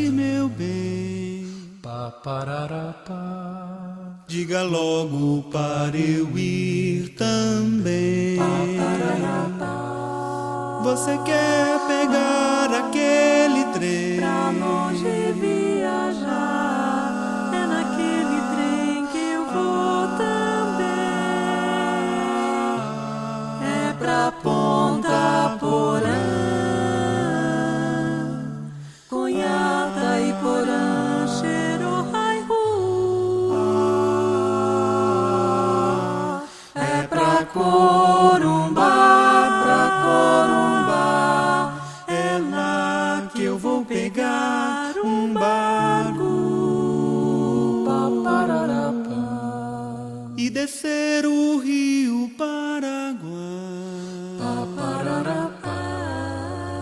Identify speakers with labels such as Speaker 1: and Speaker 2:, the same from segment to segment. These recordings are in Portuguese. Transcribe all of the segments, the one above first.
Speaker 1: ir, meu bem.
Speaker 2: Papararapá.
Speaker 1: Diga logo para eu ir também. Você quer pegar aquele trem
Speaker 3: pra longe viajar? É naquele trem que eu vou também. É pra Ponta Porã, Cunhata e Porã, Xerô-Raihu. É pra Corumbá,
Speaker 1: é lá que eu vou pegar um barco
Speaker 3: Papararapá.
Speaker 1: e descer o rio Paraguai,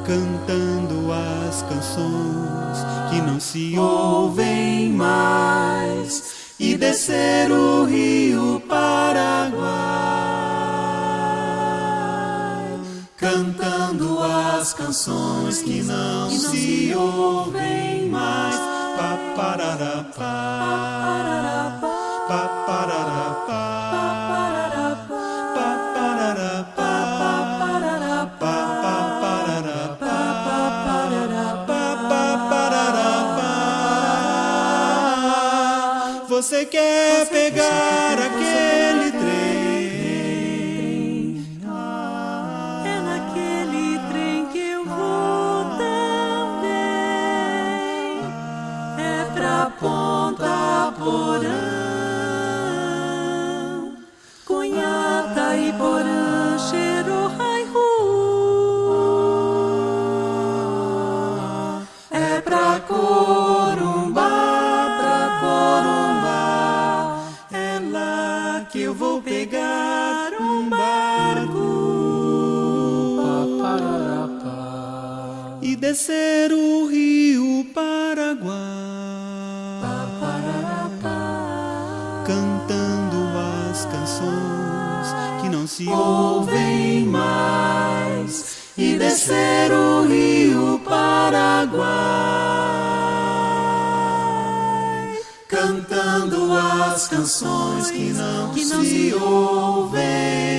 Speaker 1: cantando as canções que não se ouvem mais, e descer o rio Paraguai, cantando as canções que não se ouvem mais. Papararapá, papararapá, papararapá. Você quer pegar aquele trem?
Speaker 3: É naquele trem que eu vou também. É pra Ponta Porã, Cunhata e Porã, Xerô-Raihu. É pra Corumbá,
Speaker 1: é lá que eu vou pegar um barco
Speaker 2: Papararapá.
Speaker 1: e descer o rio Paraguai, cantando as canções que não se ouvem mais, e descer o rio Paraguai, cantando as canções que não se ouvem